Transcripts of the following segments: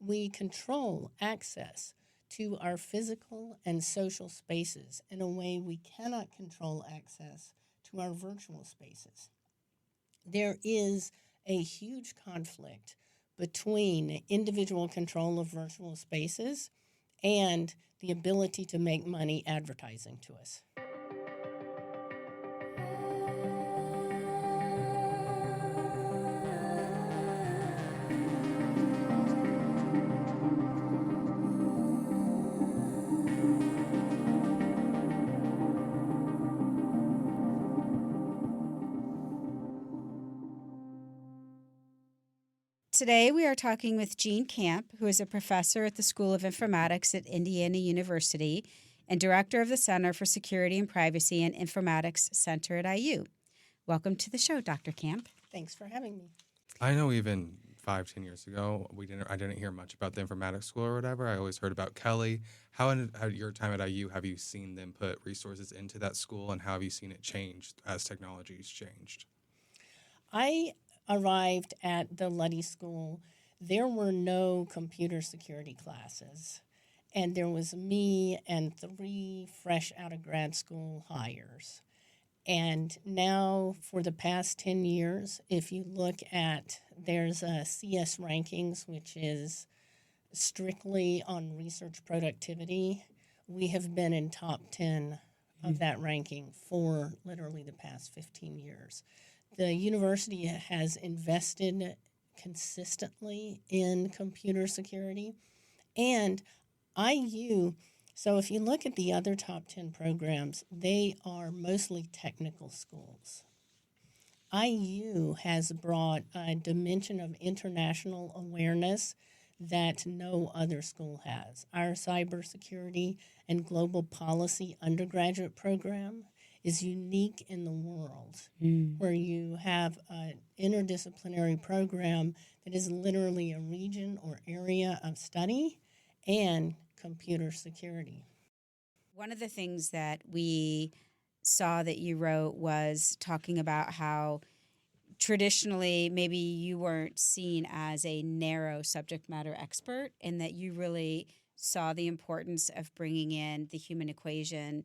we control access to our physical and social spaces in a way we cannot control access to our virtual spaces. There is a huge conflict between individual control of virtual spaces and the ability to make money advertising to us. Today, we are talking with Jean Camp, who is a professor at the School of Informatics at Indiana University and director of the Center for Security and Privacy and Informatics Center at IU. Welcome to the show, Dr. Camp. Thanks for having me. I know even 5-10 years ago, I didn't hear much about the informatics school or whatever. I always heard about Kelly. How in your time at IU have you seen them put resources into that school, and how have you seen it change as technology's changed? I arrived at the Luddy School. There were no computer security classes, and there was me and 3 fresh out of grad school hires. And now, for the past 10 years, if you look at, there's a CS rankings, which is strictly on research productivity. We have been in top 10 of that ranking for literally the past 15 years. The university has invested consistently in computer security, and IU. So if you look at the other top 10 programs, they are mostly technical schools. IU has brought a dimension of international awareness that no other school has. Our cybersecurity and global policy undergraduate program is unique in the world, where you have an interdisciplinary program that is literally a region or area of study and computer security. One of the things that we saw that you wrote was talking about how traditionally maybe you weren't seen as a narrow subject matter expert, and that you really saw the importance of bringing in the human equation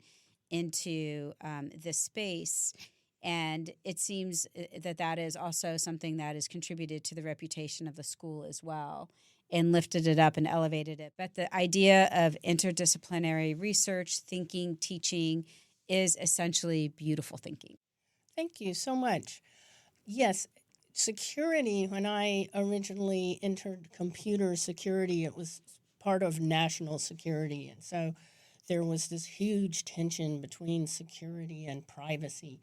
into this space. And it seems that is also something that has contributed to the reputation of the school as well, and lifted it up and elevated it. But the idea of interdisciplinary research, thinking, teaching is essentially beautiful thinking. Thank you so much. Yes, security, when I originally entered computer security, it was part of national security. And so there was this huge tension between security and privacy.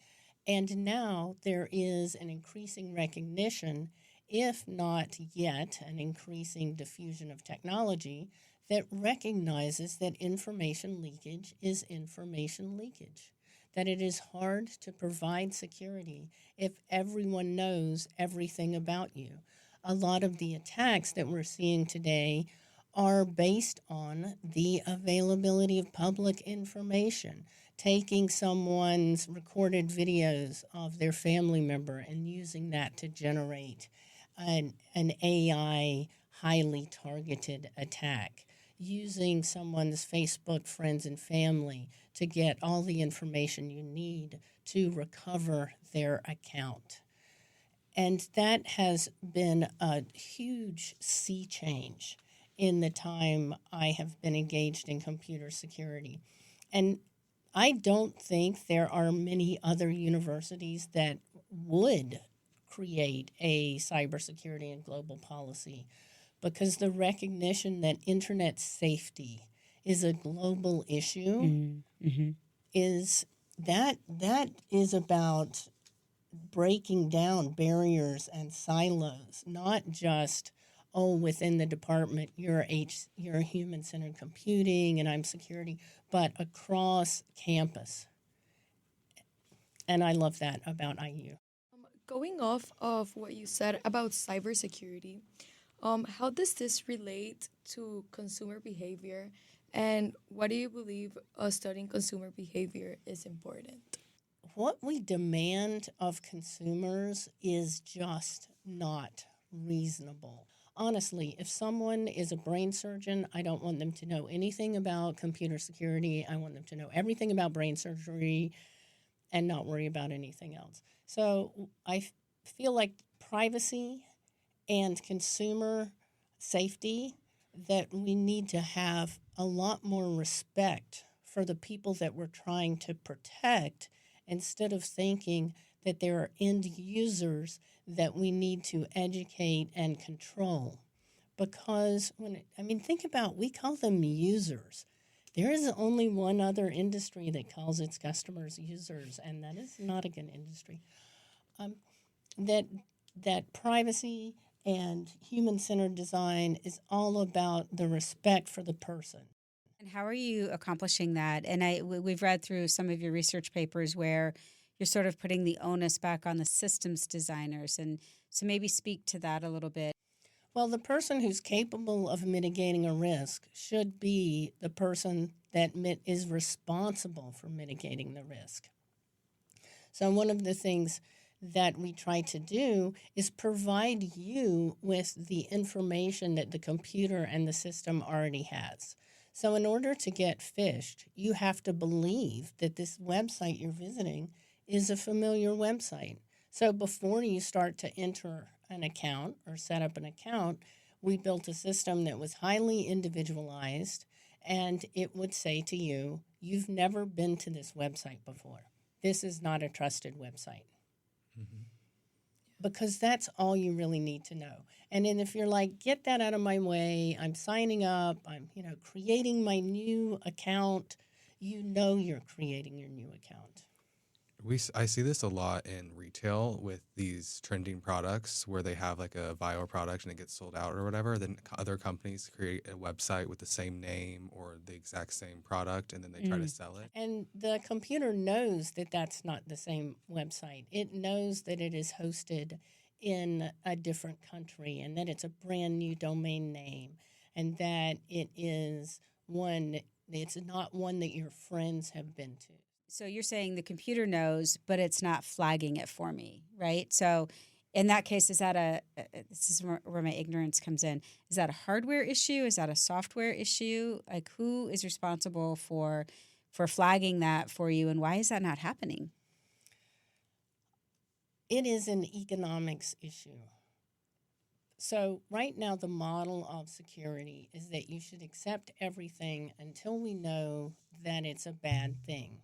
And now there is an increasing recognition, if not yet an increasing diffusion of technology, that recognizes that information leakage is information leakage, that it is hard to provide security if everyone knows everything about you. A lot of the attacks that we're seeing today are based on the availability of public information, taking someone's recorded videos of their family member and using that to generate an AI highly targeted attack, using someone's Facebook friends and family to get all the information you need to recover their account. And that has been a huge sea change in the time I have been engaged in computer security. And I don't think there are many other universities that would create a cybersecurity and global policy, because the recognition that internet safety is a global issue is about breaking down barriers and silos, not just within the department you're human-centered computing and I'm security, but across campus. And I love that about IU. Going off of what you said about cybersecurity, how does this relate to consumer behavior, and why do you believe studying consumer behavior is important? What we demand of consumers is just not reasonable. honestly, if someone is a brain surgeon, I don't want them to know anything about computer security. I want them to know everything about brain surgery and not worry about anything else. So feel like privacy and consumer safety, that we need to have a lot more respect for the people that we're trying to protect, instead of thinking that there are end users that we need to educate and control. Because think about, we call them users. There is only one other industry that calls its customers users, and that is not a good industry. That privacy and human-centered design is all about the respect for the person. And how are you accomplishing that? And we've read through some of your research papers where you're sort of putting the onus back on the systems designers. And so maybe speak to that a little bit. Well, the person who's capable of mitigating a risk should be the person that is responsible for mitigating the risk. So one of the things that we try to do is provide you with the information that the computer and the system already has. So in order to get phished, you have to believe that this website you're visiting is a familiar website. So before you start to enter an account or set up an account, we built a system that was highly individualized, and it would say to you, you've never been to this website before. This is not a trusted website. Mm-hmm. Because that's all you really need to know. And then if you're like, get that out of my way, I'm signing up, I'm creating my new account, you're creating your new account. I see this a lot in retail with these trending products where they have like a viral product and it gets sold out or whatever. Then other companies create a website with the same name or the exact same product, and then they try to sell it. And the computer knows that that's not the same website. It knows that it is hosted in a different country, and that it's a brand new domain name, and that it's not one that your friends have been to. So you're saying the computer knows, but it's not flagging it for me, right? So in that case, this is where my ignorance comes in. Is that a hardware issue? Is that a software issue? Like, who is responsible for flagging that for you, and why is that not happening? It is an economics issue. So right now, the model of security is that you should accept everything until we know that it's a bad thing.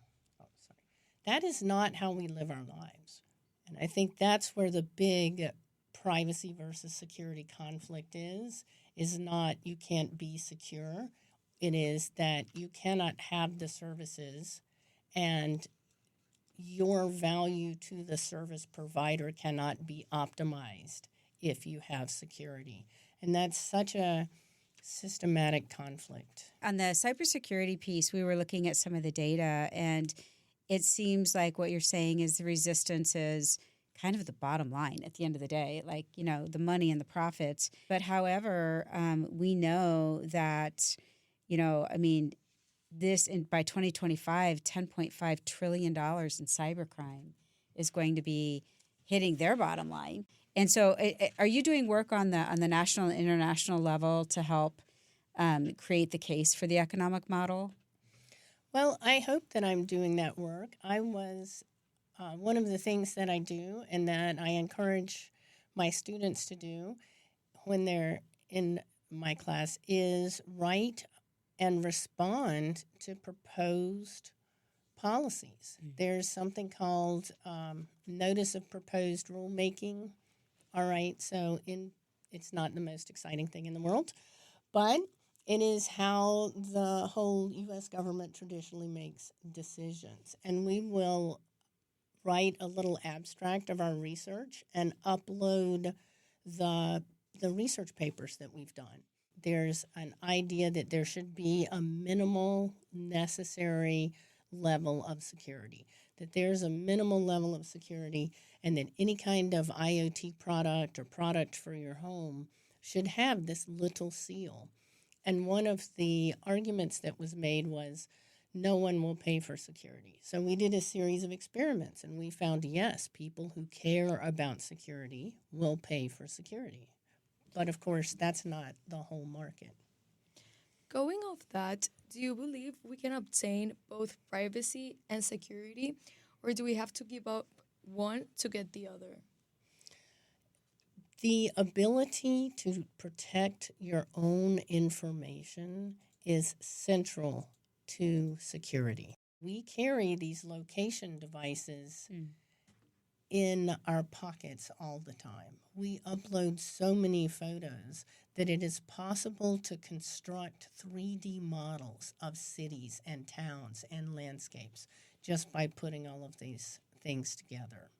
That is not how we live our lives. And I think that's where the big privacy versus security conflict is not you can't be secure. It is that you cannot have the services, and your value to the service provider cannot be optimized if you have security. And that's such a systematic conflict. On the cybersecurity piece, we were looking at some of the data, and it seems like what you're saying is the resistance is kind of the bottom line at the end of the day, like, the money and the profits. But however, we know that, by 2025, $10.5 trillion in cybercrime is going to be hitting their bottom line. And so are you doing work on the national and international level to help create the case for the economic model? Well, I hope that I'm doing that work. I was one of the things that I do and that I encourage my students to do when they're in my class is write and respond to proposed policies. There's something called Notice of Proposed Rulemaking. All right, so it's not the most exciting thing in the world, but it is how the whole U.S. government traditionally makes decisions. And we will write a little abstract of our research and upload the research papers that we've done. There's an idea that there should be a minimal necessary level of security, that there's a minimal level of security, and that any kind of IoT product or product for your home should have this little seal. And one of the arguments that was made was no one will pay for security. So we did a series of experiments, and we found, yes, people who care about security will pay for security. But of course, that's not the whole market. Going off that, do you believe we can obtain both privacy and security, or do we have to give up one to get the other? The ability to protect your own information is central to security. We carry these location devices in our pockets all the time. We upload so many photos that it is possible to construct 3D models of cities and towns and landscapes just by putting all of these things together.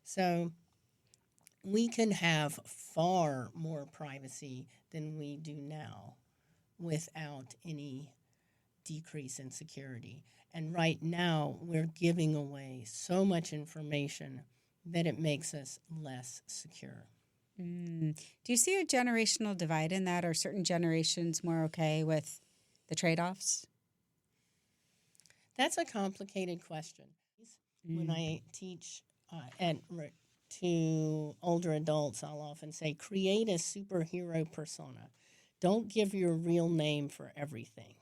So we can have far more privacy than we do now without any decrease in security. And right now, we're giving away so much information that it makes us less secure. Do you see a generational divide in that? Are certain generations more okay with the trade-offs? That's a complicated question. When I teach to older adults, I'll often say, create a superhero persona. Don't give your real name for everything.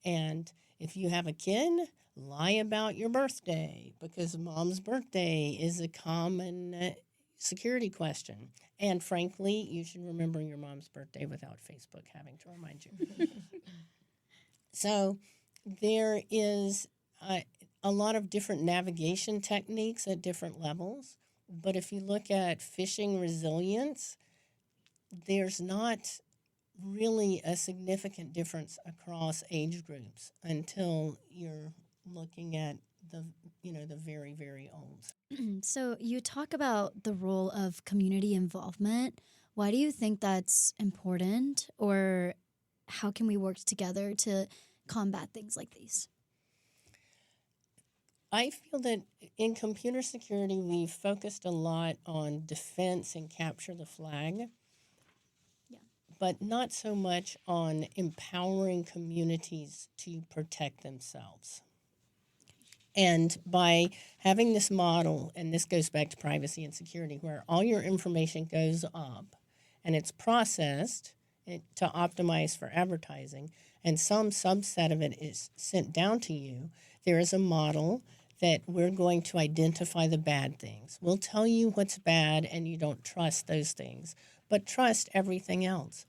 And if you have a kid, lie about your birthday, because mom's birthday is a common security question. And frankly, you should remember your mom's birthday without Facebook having to remind you. So there is a lot of different navigation techniques at different levels. But if you look at phishing resilience, there's not really a significant difference across age groups until you're looking at the very, very old. So you talk about the role of community involvement. Why do you think that's important, or how can we work together to combat things like these? I feel that in computer security, we've focused a lot on defense and capture the flag, but not so much on empowering communities to protect themselves. And by having this model, and this goes back to privacy and security, where all your information goes up and it's processed to optimize for advertising, and some subset of it is sent down to you, there is a model that we're going to identify the bad things. We'll tell you what's bad, and you don't trust those things, but trust everything else.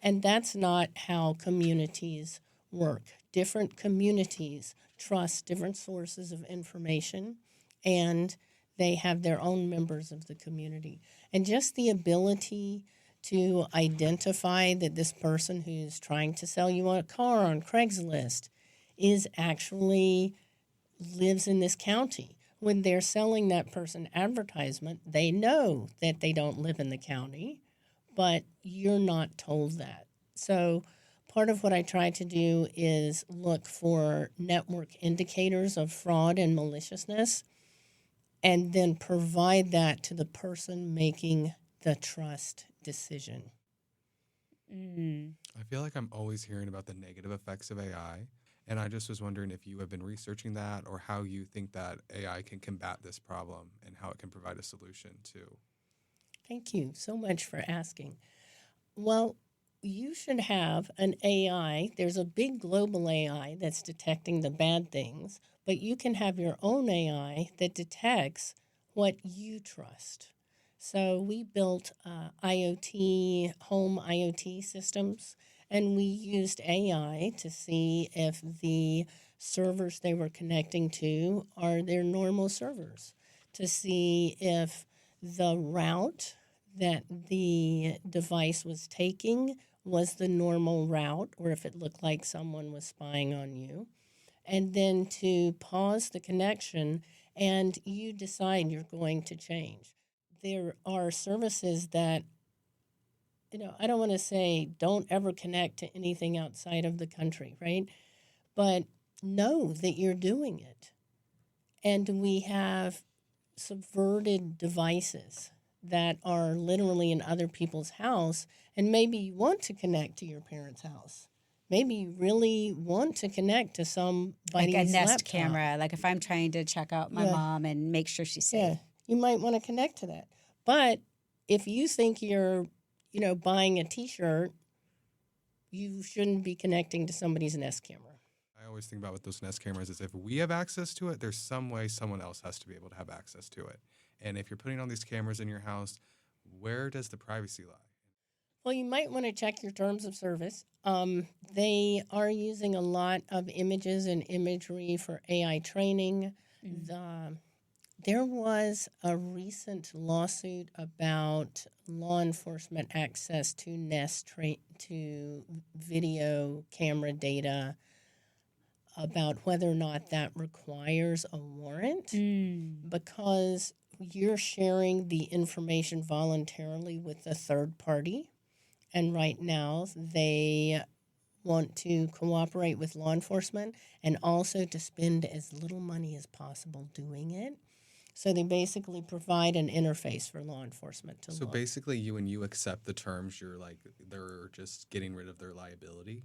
And that's not how communities work. Different communities trust different sources of information, and they have their own members of the community. And just the ability to identify that this person who's trying to sell you a car on Craigslist is actually lives in this county. When they're selling that person advertisement, they know that they don't live in the county, but you're not told that. So part of what I try to do is look for network indicators of fraud and maliciousness, and then provide that to the person making the trust decision. I feel like I'm always hearing about the negative effects of AI. And I just was wondering if you have been researching that, or how you think that AI can combat this problem and how it can provide a solution too. Thank you so much for asking. Well, you should have an AI. There's a big global AI that's detecting the bad things, but you can have your own AI that detects what you trust. So we built home IoT systems, and we used AI to see if the servers they were connecting to are their normal servers, to see if the route that the device was taking was the normal route, or if it looked like someone was spying on you, and then to pause the connection, and you decide you're going to change. There are services that, I don't want to say don't ever connect to anything outside of the country, right? But know that you're doing it. And we have subverted devices that are literally in other people's house, and maybe you want to connect to your parents' house. Maybe you really want to connect to somebody's Like a Nest laptop. camera. Like if I'm trying to check out my Yeah. mom and make sure she's safe. Yeah, you might want to connect to that. But if you think you're, buying a T-shirt, you shouldn't be connecting to somebody's Nest camera. I always think about with those Nest cameras is if we have access to it, there's some way someone else has to be able to have access to it. And if you're putting all these cameras in your house, where does the privacy lie? Well, you might want to check your terms of service. They are using a lot of images and imagery for AI training. There was a recent lawsuit about law enforcement access to Nest to video camera data about whether or not that requires a warrant because you're sharing the information voluntarily with a third party. And right now, they want to cooperate with law enforcement and also to spend as little money as possible doing it. So they basically provide an interface for law enforcement to So look. basically, when you accept the terms, you're like, they're just getting rid of their liability.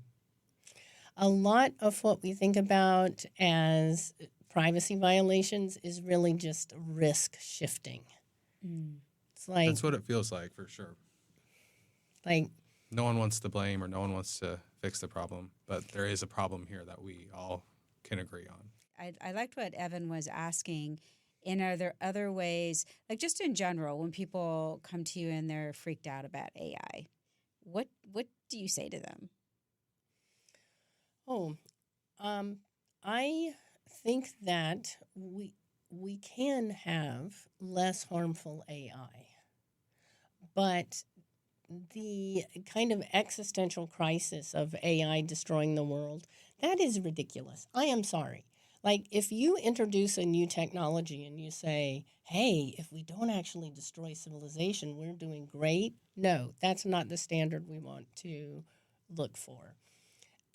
A lot of what we think about as privacy violations is really just risk shifting. It's like, That's what it feels like for sure. like No one wants to blame or no one wants to fix the problem, but there is a problem here that we all can agree on. I liked what Evan was asking. And are there other ways, like just in general, when people come to you and they're freaked out about AI, what do you say to them? I think that we can have less harmful AI, but the kind of existential crisis of AI destroying the world, that is ridiculous. I am sorry. Like, if you introduce a new technology and you say, hey, if we don't actually destroy civilization, we're doing great. No, that's not the standard we want to look for.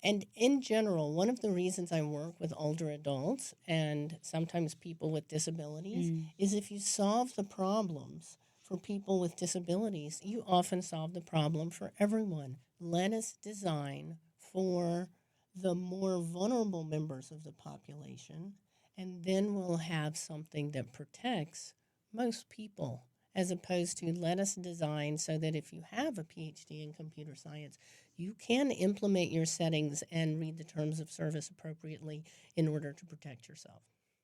And in general, one of the reasons I work with older adults and sometimes people with disabilities is if you solve the problems for people with disabilities, you often solve the problem for everyone. Let us design for the more vulnerable members of the population, and then we'll have something that protects most people, as opposed to let us design so that if you have a PhD in computer science, you can implement your settings and read the terms of service appropriately in order to protect yourself.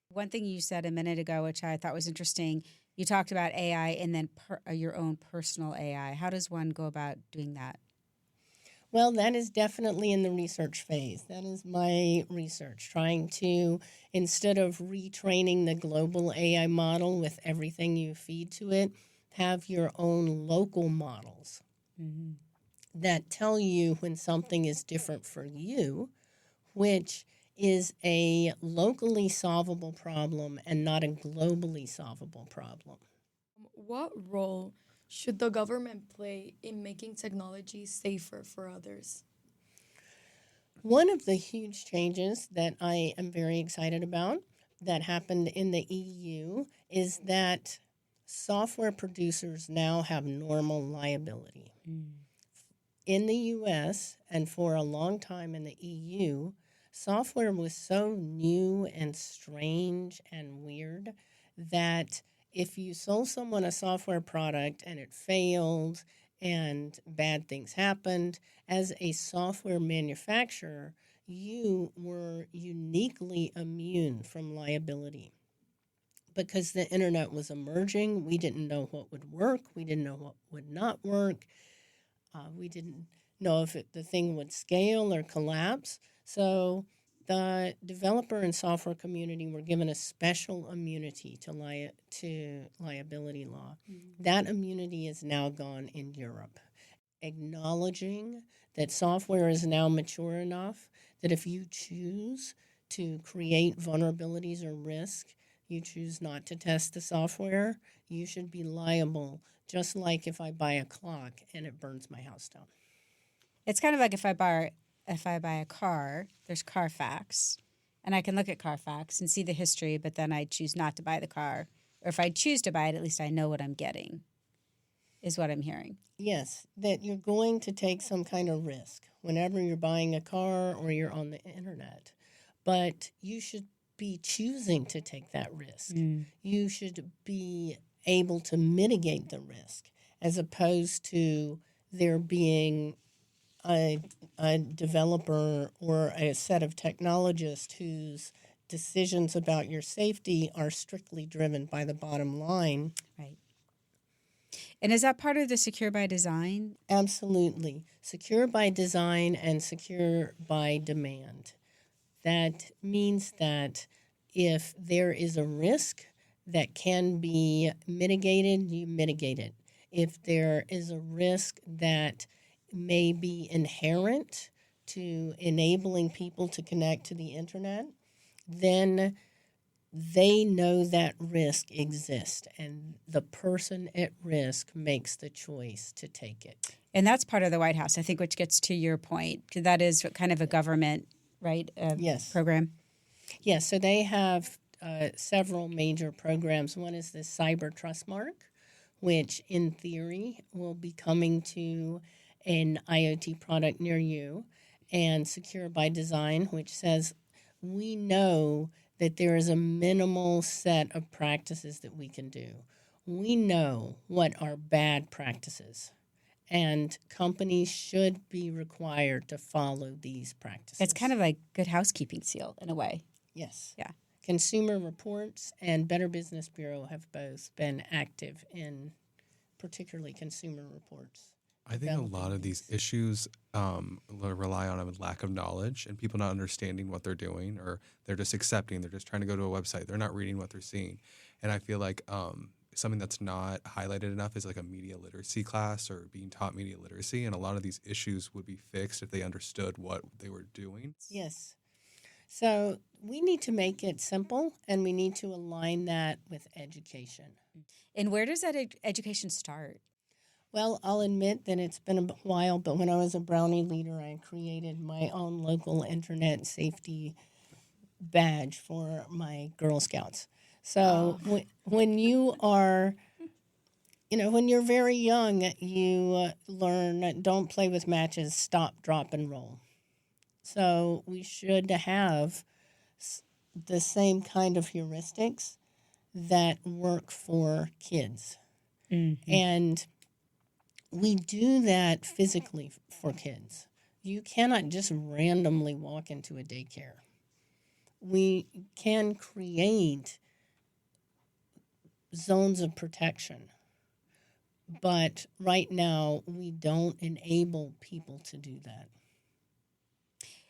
One thing you said a minute ago, which I thought was interesting, you talked about AI and then your own personal AI. How does one go about doing that? Well, that is definitely in the research phase. That is my research, trying to, instead of retraining the global AI model with everything you feed to it, have your own local models that tell you when something is different for you, which is a locally solvable problem and not a globally solvable problem. What role should the government play in making technology safer for others? One of the huge changes that I am very excited about that happened in the EU is that software producers now have normal liability. In the US and for a long time in the EU, software was so new and strange and weird that if you sold someone a software product and it failed and bad things happened, as a software manufacturer, you were uniquely immune from liability. Because the internet was emerging, we didn't know what would work, we didn't know what would not work, we didn't know if the thing would scale or collapse. So the developer and software community were given a special immunity to liability law. That immunity is now gone in Europe, acknowledging that software is now mature enough that if you choose to create vulnerabilities or risk, you choose not to test the software, you should be liable, just like if I buy a clock and it burns my house down. It's kind of like if I buy a car, there's Carfax, and I can look at Carfax and see the history, but then I choose not to buy the car. Or if I choose to buy it, at least I know what I'm getting, is what I'm hearing. Yes, that you're going to take some kind of risk whenever you're buying a car or you're on the internet. But you should be choosing to take that risk. You should be able to mitigate the risk. as opposed to there being a developer or a set of technologists whose decisions about your safety are strictly driven by the bottom line. Right. And is that part of the Secure by Design? Absolutely. Secure by design and secure by demand. That means that if there is a risk that can be mitigated, you mitigate it. If there is a risk that may be inherent to enabling people to connect to the internet, then they know that risk exists, and the person at risk makes the choice to take it. And that's part of the White House, I think, which gets to your point. 'Cause that is kind of a government, right, Yes. program. Yes, so they have several major programs. One is the Cyber Trust Mark, which in theory will be coming to an IoT product near you, and Secure by Design, which says we know that there is a minimal set of practices that we can do. We know what are bad practices, and companies should be required to follow these practices. It's kind of like Good Housekeeping seal in a way. Yes. Yeah. Consumer Reports and Better Business Bureau have both been active in particularly Consumer Reports. I think a lot of these issues rely on a lack of knowledge and people not understanding what they're doing, or they're just accepting. They're just trying to go to a website. They're not reading what they're seeing. And I feel like something that's not highlighted enough is like a media literacy class or being taught media literacy. And a lot of these issues would be fixed if they understood what they were doing. Yes. So we need to make it simple, and we need to align that with education. And where does that education start? Well, I'll admit that it's been a while, but when I was a Brownie leader, I created my own local internet safety badge for my Girl Scouts. So when you are, when you're very young, you learn don't play with matches, stop, drop, and roll. So we should have the same kind of heuristics that work for kids. Mm-hmm. And we do that physically for kids. You cannot just randomly walk into a daycare. We can create zones of protection, but right now we don't enable people to do that.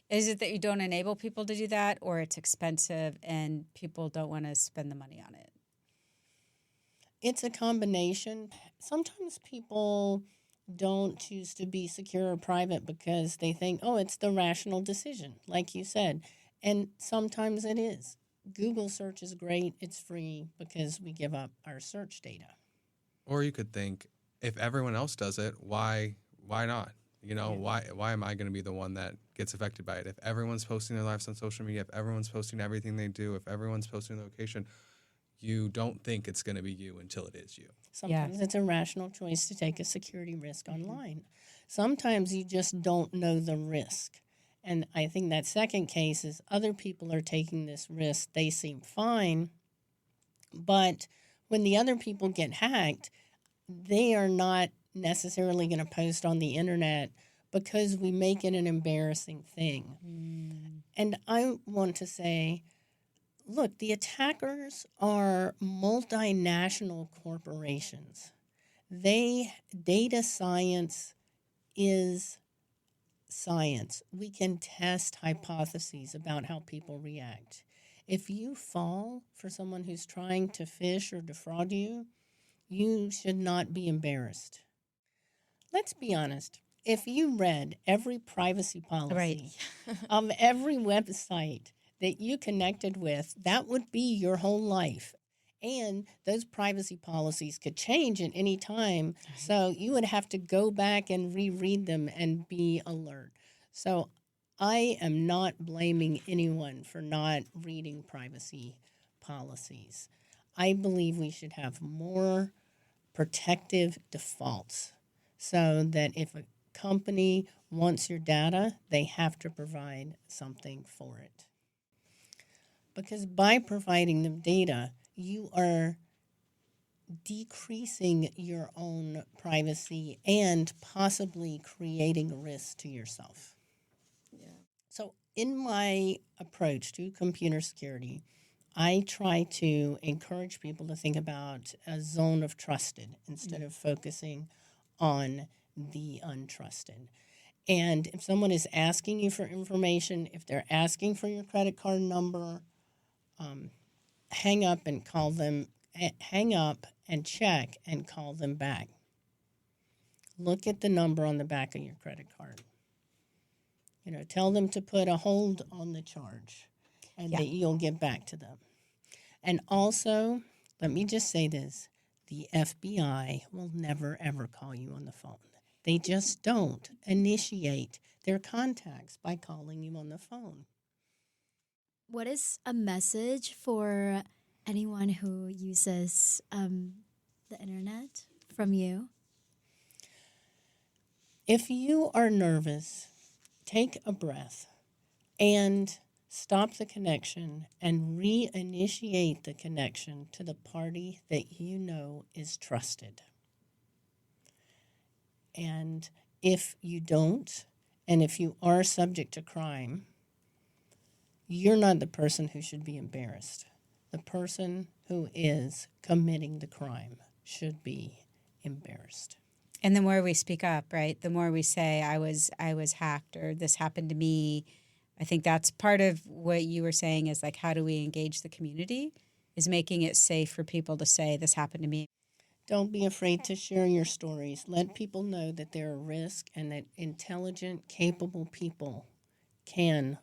Is it that you don't enable people to do that, or it's expensive and people don't want to spend the money on it? It's a combination. Sometimes people don't choose to be secure or private because they think, oh, it's the rational decision, like you said. And sometimes it is. Google search is great. It's free because we give up our search data. Or you could think, if everyone else does it, why not? Why am I going to be the one that gets affected by it? If everyone's posting their lives on social media, if everyone's posting everything they do, if everyone's posting their location, you don't think it's going to be you until it is you. Sometimes it's a rational choice to take a security risk online. Sometimes you just don't know the risk. And I think that second case is other people are taking this risk. They seem fine. But when the other people get hacked, they are not necessarily going to post on the internet because we make it an embarrassing thing. And I want to say, look, the attackers are multinational corporations. Data science is science. We can test hypotheses about how people react. If you fall for someone who's trying to phish or defraud you, you should not be embarrassed. Let's be honest. If you read every privacy policy of every website that you connected with, that would be your whole life. And those privacy policies could change at any time. So you would have to go back and reread them and be alert. So I am not blaming anyone for not reading privacy policies. I believe we should have more protective defaults so that if a company wants your data, they have to provide something for it. Because by providing them data, you are decreasing your own privacy and possibly creating a risk to yourself. Yeah. So, in my approach to computer security, I try to encourage people to think about a zone of trusted instead of focusing on the untrusted. And if someone is asking you for information, if they're asking for your credit card number, hang up and call them, hang up and check and call them back. Look at the number on the back of your credit card. Tell them to put a hold on the charge and Yeah. that you'll get back to them. And also, let me just say this, the FBI will never, ever call you on the phone. They just don't initiate their contacts by calling you on the phone. What is a message for anyone who uses the internet from you? If you are nervous, take a breath and stop the connection and reinitiate the connection to the party that you know is trusted. And if you don't, and if you are subject to crime, you're not the person who should be embarrassed. The person who is committing the crime should be embarrassed. And the more we speak up, right? The more we say, I was hacked or this happened to me. I think that's part of what you were saying is like, how do we engage the community? Is making it safe for people to say, this happened to me. Don't be afraid to share your stories. Let people know that they're a risk and that intelligent, capable people can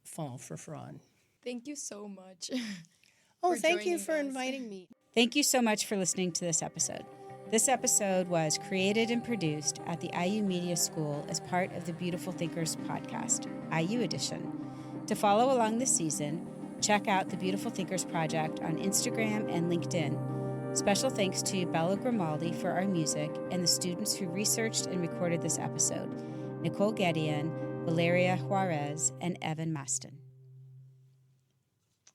fall for fraud. Thank you so much. Oh, For thank you joining for us. inviting me. Thank you so much for listening to this episode. This episode was created and produced at the IU Media School as part of the Beautiful Thinkers podcast, IU Edition. To follow along this season, check out the Beautiful Thinkers Project on Instagram and LinkedIn. Special thanks to Bello Grimaldi for our music and the students who researched and recorded this episode, Nicole Gedian, Valeria Juarez, and Evan Maston.